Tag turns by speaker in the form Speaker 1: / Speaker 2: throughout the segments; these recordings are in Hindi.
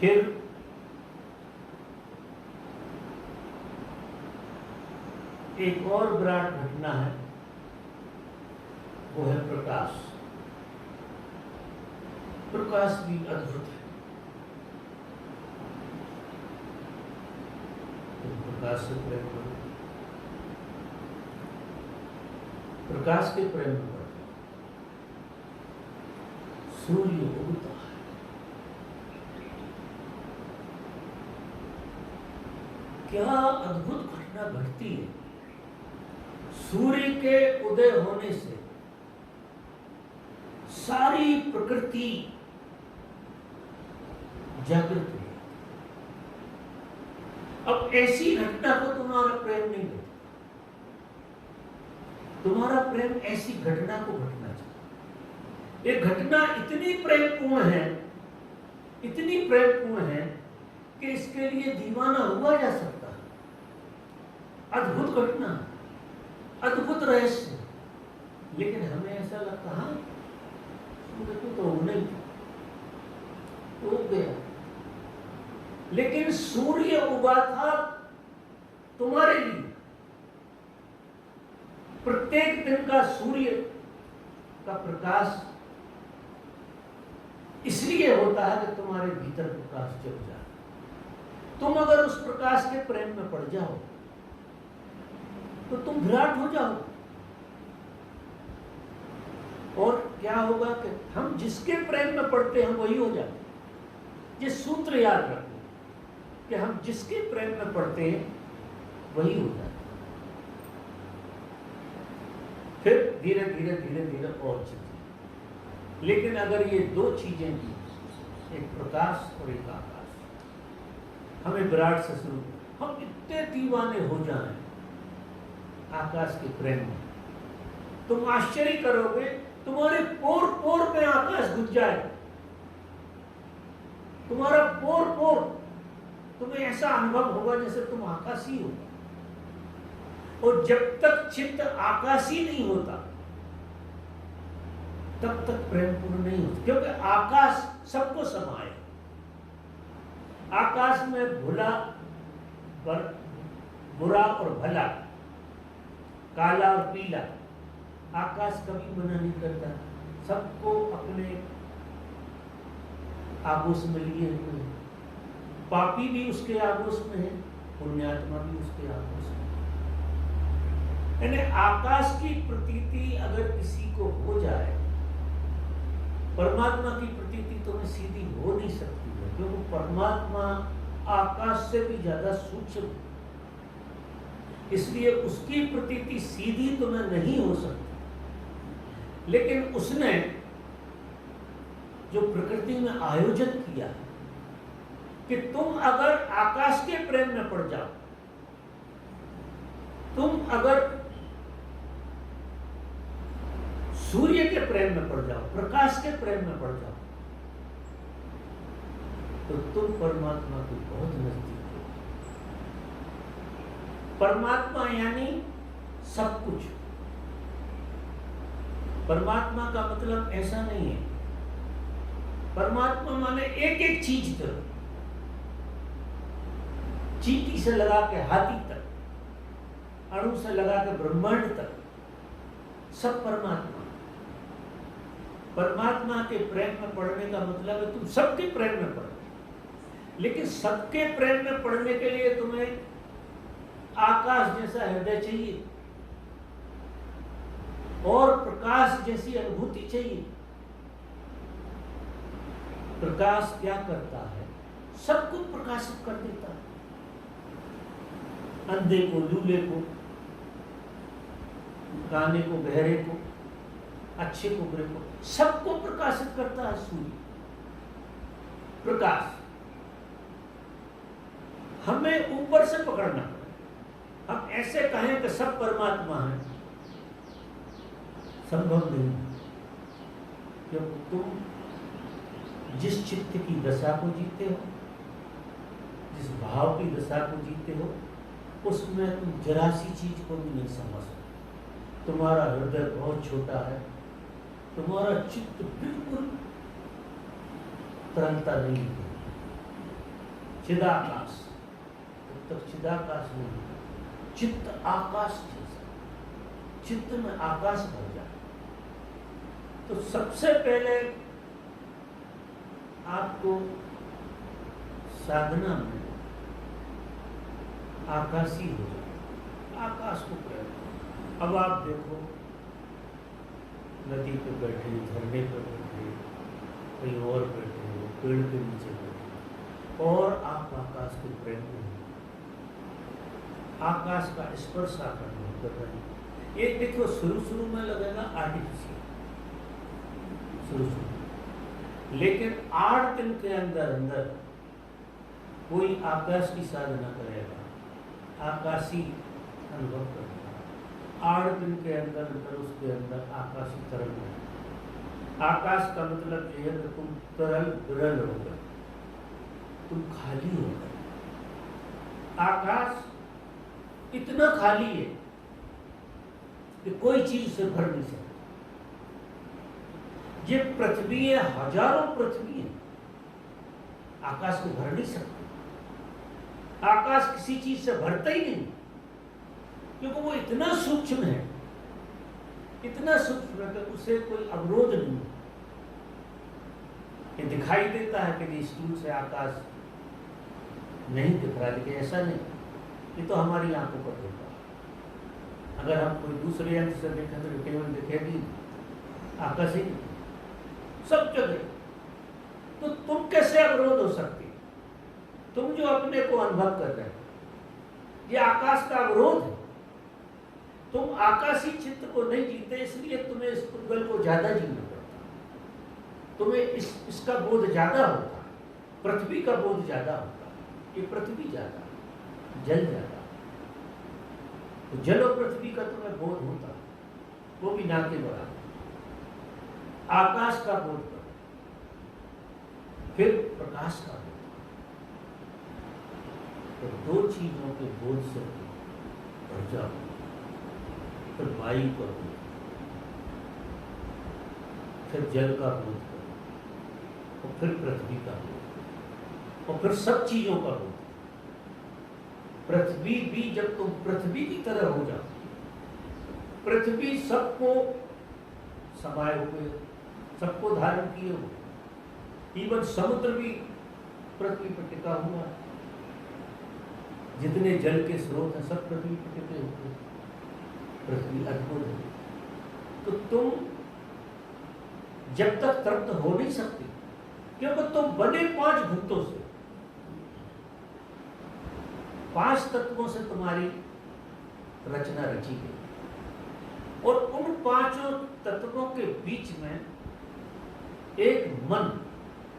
Speaker 1: फिर एक और विराट घटना है, वो है प्रकाश। प्रकाश भी अद्भुत है। तो प्रकाश से प्रेम करो, प्रकाश के प्रेम में पड़ो। सूर्य उगता है, क्या अद्भुत घटना घटती है। सूर्य के उदय होने से सारी प्रकृति जागृत हुई। अब ऐसी घटना को तुम्हारा प्रेम नहीं देता। तुम्हारा प्रेम ऐसी घटना को घटना चाहिए। ये घटना इतनी प्रेमपूर्ण है, इतनी प्रेमपूर्ण है कि इसके लिए दीवाना हुआ जा सकता है। अद्भुत घटना, अद्भुत रहस्य। लेकिन हमें ऐसा लगता है सूर्य तो नहीं उग गया, लेकिन सूर्य उगा था तुम्हारे लिए। प्रत्येक दिन का सूर्य का प्रकाश इसलिए होता है कि तुम्हारे भीतर प्रकाश जग जाए। तुम अगर उस प्रकाश के प्रेम में पड़ जाओ तो तुम विराट हो जाओ। और क्या होगा कि हम जिसके प्रेम में पड़ते हैं वही हो जाते। ये सूत्र याद रखो कि हम जिसके प्रेम में पड़ते हैं वही हो जाते। फिर धीरे धीरे धीरे धीरे और चीजें। लेकिन अगर ये दो चीजें थी, एक प्रकाश और एक आकाश, हमें विराट से शुरू, हम इतने दीवाने हो जाएं आकाश के प्रेम में, तुम आश्चर्य करोगे, तुम्हारे पोर पोर में आकाश घुस जाए। तुम्हारा पोर पोर, तुम्हें ऐसा अनुभव होगा जैसे तुम आकाशी हो। और जब तक चित्त आकाशी नहीं होता तब तक प्रेम पूर्ण नहीं होता, क्योंकि आकाश सबको समाये। आकाश में बुरा और भला, काला और पीला, आकाश कभी मना नहीं करता। सबको अपने आगोश में लिए हुए हैं। पापी भी उसके आगोश में है, पुण्यात्मा भी उसके आगोश में। यानी आकाश की प्रतीति अगर किसी को हो जाए, परमात्मा की प्रतीति तुम्हें सीधी हो नहीं सकती है, क्योंकि परमात्मा आकाश से भी ज्यादा सूक्ष्म, इसलिए उसकी प्रतीति सीधी तुम्हें नहीं हो सकती। लेकिन उसने जो प्रकृति में आयोजन किया है कि तुम अगर आकाश के प्रेम में पड़ जाओ, तुम अगर सूर्य के प्रेम में पड़ जाओ, प्रकाश के प्रेम में पड़ जाओ, तो तुम परमात्मा के बहुत नजदीक हो। परमात्मा यानी सब कुछ। परमात्मा का मतलब ऐसा नहीं है, परमात्मा माने एक एक चीज तक, चींटी से लगा के हाथी तक, अणु से लगा के ब्रह्मांड तक, सब परमात्मा। परमात्मा के प्रेम में पड़ने का मतलब है तुम सबके प्रेम में पड़ो। लेकिन सबके प्रेम में पड़ने के लिए तुम्हें आकाश जैसा हृदय चाहिए और प्रकाश जैसी अनुभूति चाहिए। प्रकाश क्या करता है? सबको प्रकाशित कर देता है। अंधे को, लूले को, काने को, बहरे को, अच्छे को, बुरे को, सबको प्रकाशित करता है सूर्य। प्रकाश हमें ऊपर से पकड़ना। हम ऐसे कहें कि सब परमात्मा है, संभव नहीं। क्योंकि तुम जिस चित्त की दशा को जीते हो, जिस भाव की दशा को जीते हो, उसमें तुम जरा सी चीज को भी नहीं समझ सकते। तुम्हारा हृदय बहुत छोटा है, तुम्हारा चित्त बिल्कुल तरलता नहीं है। चिदाकाश, जब तक चिदाकाश नहीं, चित्त आकाश जैसा, चित्त में आकाश भर जाए। तो सबसे पहले आपको साधना में आकाशी हो जाए, आकाश को प्रेम। अब आप देखो, नदी पे बैठे, झरने पे बैठे, कहीं और बैठे हो, पेड़ के नीचे बैठे, और आप आकाश के प्रेम में हो, आकाश का स्पर्श आकर नहीं कर रहे हैं। ये देखो, शुरू में लगेगा आर्टिफिशियल, शुरू, लेकिन 8 दिन के अंदर अंदर कोई आकाश की साधना करेगा, आकाशी अनुभव करेगा, 8 दिन के अंदर अंदर उसके अंदर आकाशी तरल है। आकाश का मतलब यह है कि तुम तरल विरल हो गए, तुम खाली हो गए। आकाश इतना खाली है कि कोई चीज से भर नहीं सकती। ये पृथ्वी है, हजारों पृथ्वी है, आकाश को भर नहीं सकती। आकाश किसी चीज से भरता ही नहीं, क्योंकि वो इतना सूक्ष्म है, इतना सूक्ष्म है कि उसे कोई अवरोध नहीं है। ये दिखाई देता है कि स्टूल से आकाश नहीं दिख रहा, लेकिन ऐसा नहीं, ये तो हमारी आंखों पर होता है। अगर हम कोई दूसरे यंत्र से देखें तो केवल दिखेगी आकाश ही, सब जगह। तो तुम कैसे अवरोध हो सकती? तुम जो अपने को अनुभव कर रहे हो, ये आकाश का अवरोध है। तुम आकाशी चित्त को नहीं जीते, इसलिए तुम्हें इस पुद्गल को ज्यादा जीना पड़ता, तुम्हें इसका बोध ज्यादा होता, पृथ्वी का बोध ज्यादा होता। ये पृथ्वी ज्यादा, जल ज्यादा, तो जल और पृथ्वी का तुम्हें बोध होता, वो भी ना के बराबर। आकाश का बोध करो, फिर प्रकाश का बोध। तो 2 चीजों के बोध से भर जाओ, फिर वायु का बोध, फिर जल का बोध करो, और फिर पृथ्वी का बोध, और फिर सब चीजों का बोध। पृथ्वी भी, जब तुम पृथ्वी की तरह हो जाओ, पृथ्वी सबको समाये हुए, सबको धारण किए हुए, इवन समुद्र भी पृथ्वी पर टिका हुआ है, जितने जल के स्रोत हैं सब पृथ्वी पर टिके हुए। पृथ्वी अद्भुत है। तो तुम जब तक तृप्त हो नहीं सकती, क्योंकि तुम बने 5 भूतों से, 5 तत्वों से तुम्हारी रचना रची गई, और उन 5 तत्वों के बीच में एक मन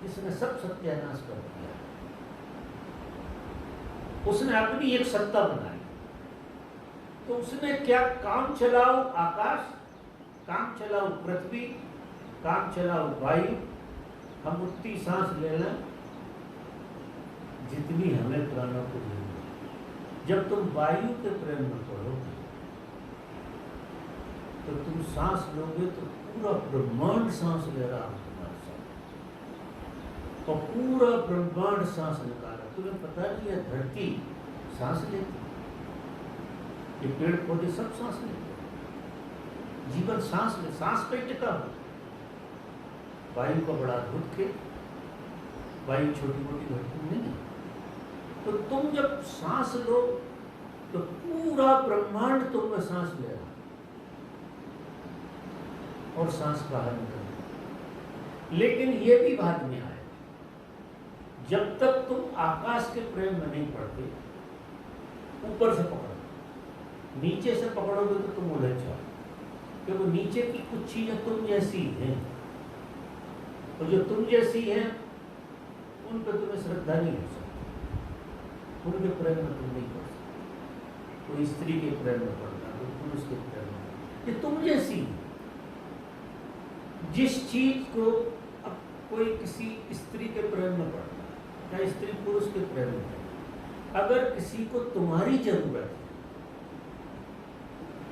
Speaker 1: जिसने सब सत्यानाश कर दिया, उसने अपनी एक सत्ता बनाई। तो उसने क्या, काम चलाओ आकाश, काम चलाओ पृथ्वी, काम चलाओ वायु, हम उतनी सांस ले लें जितनी हमें प्राणों को जरूरत। जब तुम वायु के प्रेम में पड़ोगे तो तुम सांस लोगे तो पूरा ब्रह्मांड सांस ले रहा है तुम्हारे साथ, और पूरा ब्रह्मांड सांस निकाला। तुम्हें पता नहीं है, धरती सांस लेती, ये पेड़ पौधे सब सांस लेते, जीवन सांस ले, सांस पे टिका हो। वायु का बड़ा अद्भुत खेल, वायु छोटी मोटी घटना नहीं है। तो तुम जब सांस लो तो पूरा ब्रह्मांड तुम में सांस ले रहा, और सांस बाहर निकल। लेकिन ये भी बाद में आए, जब तक तुम आकाश के प्रेम में नहीं पड़ते, ऊपर से पकड़ो, नीचे से पकड़ोगे तो तुम उलझ जाओ, क्योंकि नीचे की कुछ चीजें तुम जैसी हैं, और जो तुम जैसी हैं उन पर तुम्हें श्रद्धा नहीं हो सकती, उनके प्रेम में तुम नहीं पड़ सकते। कोई स्त्री के प्रेम में पड़ता, कोई पुरुष के प्रेम में, ये तुम जैसी। जिस चीज को अब कोई किसी स्त्री के प्रेम में पड़ता है, या स्त्री पुरुष के प्रेम में, अगर किसी को तुम्हारी जरूरत है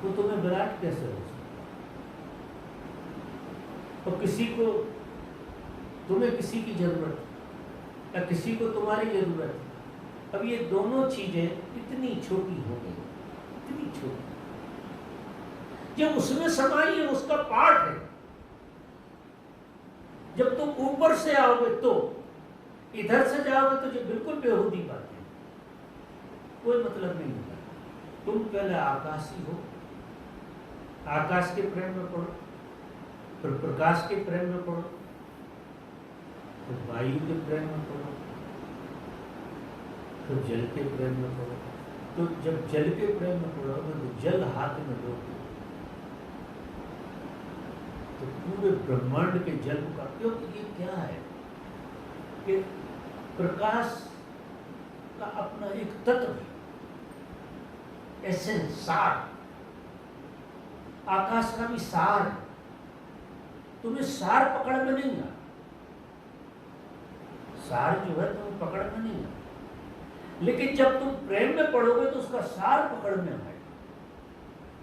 Speaker 1: तो तुम्हें विराट कैसे हो सकता? और किसी को, तुम्हें किसी की जरूरत है या किसी को तुम्हारी जरूरत है, अब ये दोनों चीजें इतनी छोटी हो गई, इतनी छोटी, जब उसमें समाई है उसका पार्ट है। जब तुम ऊपर से आओगे तो, इधर से जाओगे तो जो बिल्कुल बेहूदी बात है, कोई मतलब नहीं होगा। तुम पहले आकाशी हो, आकाश के प्रेम में पढ़ो, फिर प्रकाश के प्रेम में पढ़ो, फिर वायु के प्रेम में पढ़ो, फिर जल के प्रेम में पढ़ो। तो जब जल के प्रेम में पढ़ोगे तो जल हाथ में लोगे तो पूरे ब्रह्मांड के जल का, क्योंकि ये क्या है कि प्रकाश का अपना एक तत्व है, एसेंस, सार। आकाश का भी सार है, तुम्हें सार पकड़ में नहीं आ, सार जो है तुम्हें पकड़ में नहीं आ, लेकिन जब तुम प्रेम में पढ़ोगे तो उसका सार पकड़ में आएगा,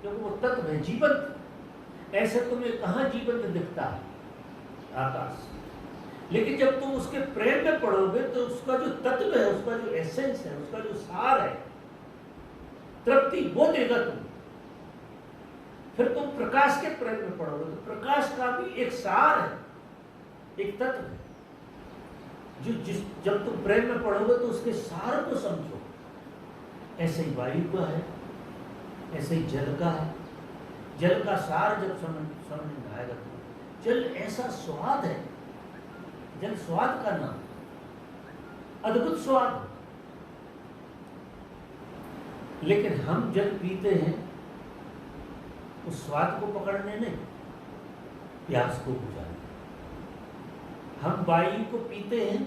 Speaker 1: क्योंकि वो तत्व है, जीवंत। ऐसे तुम्हें कहाँ जीवंत दिखता है? आकाश। लेकिन जब तुम उसके प्रेम में पढ़ोगे तो उसका जो तत्व है, उसका जो एसेंस है, उसका जो सार है, तृप्ति, वो देगा तुम। फिर तुम प्रकाश के प्रेम में पढ़ोगे तो प्रकाश का भी एक सार है, एक तत्व है, जब तुम प्रेम में पढ़ोगे तो उसके सार को समझो। ऐसे ही वायु का है, ऐसे ही जल का है। जल का सार जब समझ में आएगा तो जल ऐसा स्वाद है, जल स्वाद का नाम, अद्भुत स्वाद। लेकिन हम जल पीते हैं उस स्वाद को पकड़ने नहीं, प्यास को बुझाने। हम वायु को पीते हैं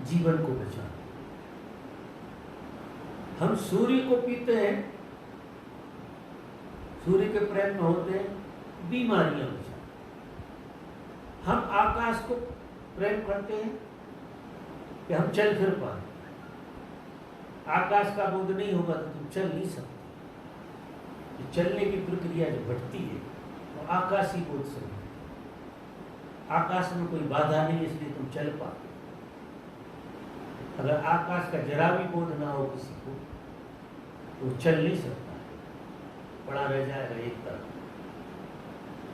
Speaker 1: जीवन को बचाने। हम सूर्य को पीते हैं, सूर्य के प्रेम में होते हैं बीमारियां बचाने। हम आकाश को प्रेम करते हैं कि हम चल फिर पाए। आकाश का बोध नहीं होगा तो तुम चल नहीं सकते। चलने की प्रक्रिया जो घटती है वो आकाशी बोध से है। आकाश में कोई बाधा नहीं, इसलिए तुम चल पाते। अगर आकाश का जरा भी बोध ना हो किसी को तो चल नहीं सकता है, पड़ा रह जाएगा एक तरफ।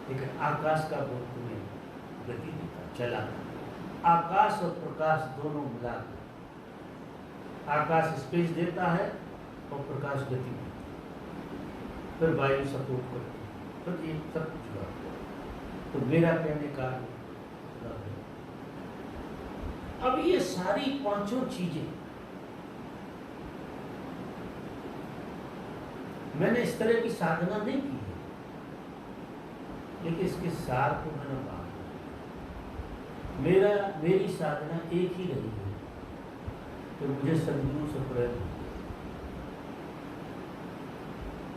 Speaker 1: लेकिन आकाश का बोध तुम्हें गति देता, चलाता। आकाश और प्रकाश दोनों मिलाकर, आकाश स्पेस देता है और प्रकाश गति देता है, फिर वायु सपोर्ट करती है, तो ये सब कुछ हुआ। तो मेरा कहने का मतलब है, अब ये सारी पांचों चीजें मैंने इस तरह की साधना नहीं की है, लेकिन इसके सार को मैंने बांधा। मेरी साधना एक ही रही है कि मुझे सदगुरु से प्रेम,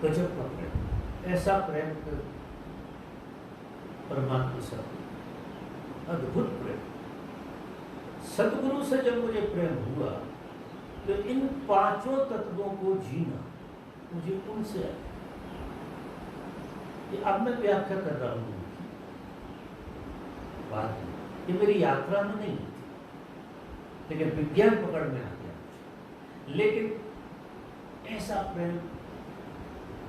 Speaker 1: गजब का प्रेम, ऐसा प्रेम कर परमात्मा से, अद्भुत प्रेम। सदगुरु से जब मुझे प्रेम हुआ तो इन पांचों तत्वों को जीना मुझे उनसे आया। ये अब मैं व्याख्या कर रहा हूँ बात, ये मेरी यात्रा में नहीं थी, लेकिन विज्ञान पकड़ में आ गया। लेकिन ऐसा प्रेम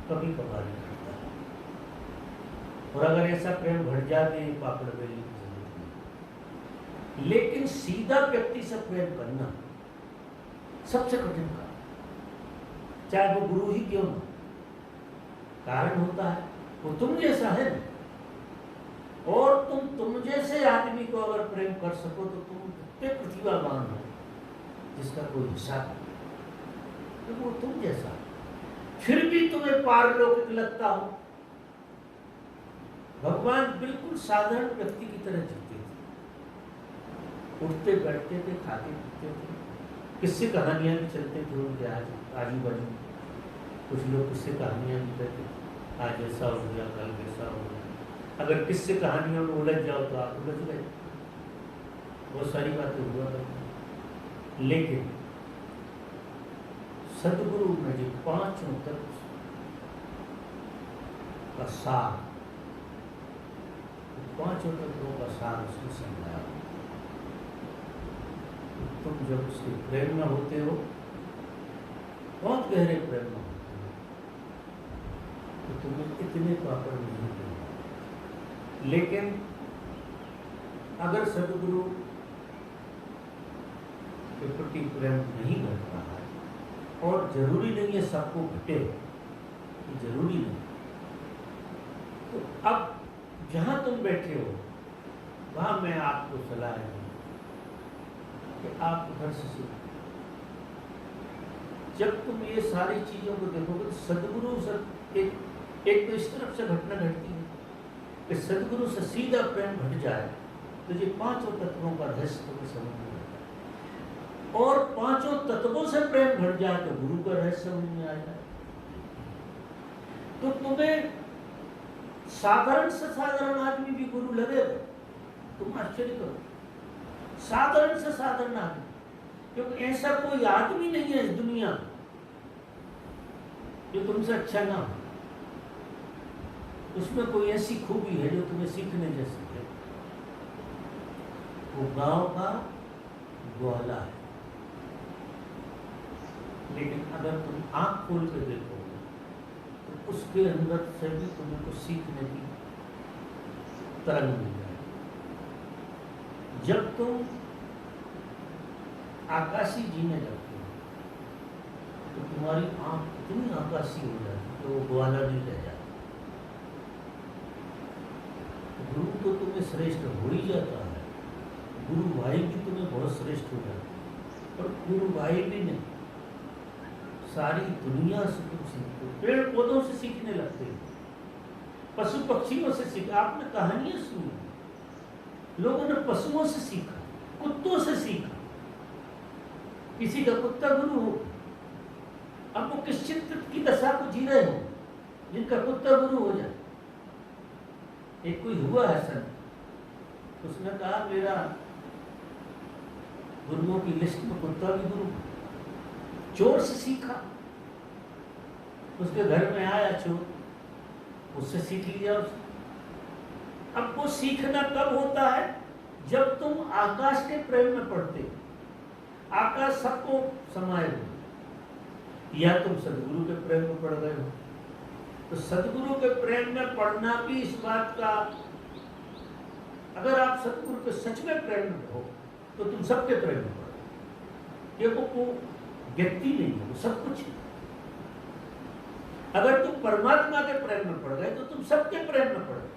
Speaker 1: कभी कभार नहीं करता है, और अगर ऐसा प्रेम घट जाते हैं पापड़ बेलने की जरूरत नहीं। लेकिन सीधा व्यक्ति से प्रेम करना सबसे कठिन काम, चाहे वो गुरु ही क्यों ना। कारण होता है वो तुम जैसा है, और तुम जैसे आदमी को अगर प्रेम कर सको तो तुम इतने प्रतिभावान हो जिसका कोई हिसाब नहीं, तो वो तुम जैसा, फिर भी तुम्हें पारलौकिक लगता हो। भगवान बिल्कुल साधारण व्यक्ति की तरह जीते थे, उठते बैठते थे, खाते पीते थे, किस्से कहानियां भी चलते थे उनके आजू बाजू। कुछ लोग किस्से कहानियां भी कहते थे, आज ऐसा हो गया, कल ऐसा हो गया। अगर किस्से कहानियों में उलझ जाओ तो आप उलझ गए, बहुत सारी बातें हुआ करती। लेकिन सदगुरु में जो पांचों तत्व का सार, पांचों तत्वों का सार उसको समझाया, तुम तुम जब उसके प्रेम में होते हो, बहुत गहरे प्रेम में होते हो, तो तुम्हें इतने पापड़ नहीं पड़ेंगे। लेकिन अगर सदगुरु के प्रति प्रेम नहीं घट रहा है, और जरूरी नहीं है सबको घटे, ये जरूरी नहीं, तो अब जहां तुम बैठे हो वहां मैं आपको सलाह दूं कि आप घर से सीखो। जब तुम ये सारी चीजों को देखोगे तो सदगुरु से एक तो इस तरफ से घटना घटती है कि सदगुरु से सीधा प्रेम घट जाए तो ये पांचों तत्वों का रहस्य तुम्हें समझ में आता है, और पांचों तत्वों से प्रेम घट जाए तो गुरु का रहस्य समझ में आ जाए। तो तुम्हें साधारण से साधारण आदमी भी गुरु लगेगा, तुम आश्चर्य करो, साधारण से साधारण आदमी, क्योंकि ऐसा कोई आदमी नहीं है इस दुनिया में जो तुमसे अच्छा ना हो, उसमें कोई ऐसी खूबी है जो तुम्हें सीखने जैसी है। वो गांव का ग्वाला है, लेकिन अगर तुम आंख खोल के देखोगे तो उसके अंदर से भी तुम्हें कुछ सीखने की तरंग मिल जाएगी। जब तुम आकाशी जीने लगते हो तो तुम्हारी आंख इतनी आकाशी हो जाती तो वो ग्वाला नहीं रह जाता। गुरु तो तुम्हें श्रेष्ठ हो ही जाता है, गुरु भाई भी तुम्हें बहुत श्रेष्ठ हो जाता है, पर गुरु भाई भी नहीं, सारी दुनिया से तुम सीखते हो, पेड़ पौधों से सीखने लगते हो, पशु पक्षियों से सीख, आपने कहानियां सुनी, लोगों ने पशुओं से सीखा, कुत्तों से सीखा, किसी का कुत्ता गुरु हो। अब वो किस चित्त की दशा को जी रहे हो जिनका कुत्ता गुरु हो जाए। एक कोई हुआ है संत, उसने कहा मेरा गुरुओं की लिस्ट में कुत्ता भी गुरु। चोर से सीखा, उसके घर में आया चोर, उससे सीख लिया उसने। अब वो सीखना कब होता है? जब तुम आकाश के प्रेम में पढ़ते हो, आकाश सबको समाये हो, या तुम सदगुरु के प्रेम में पढ़ गए हो। तो सदगुरु के प्रेम में पढ़ना भी इस बात का, अगर आप सदगुरु के सच में प्रेम में हो तो तुम सबके प्रेम में पढ़ो। ये वो व्यक्ति नहीं है, वो सब कुछ है। अगर तुम परमात्मा के प्रेम में पढ़ गए तो तुम सबके प्रेम में पढ़ो।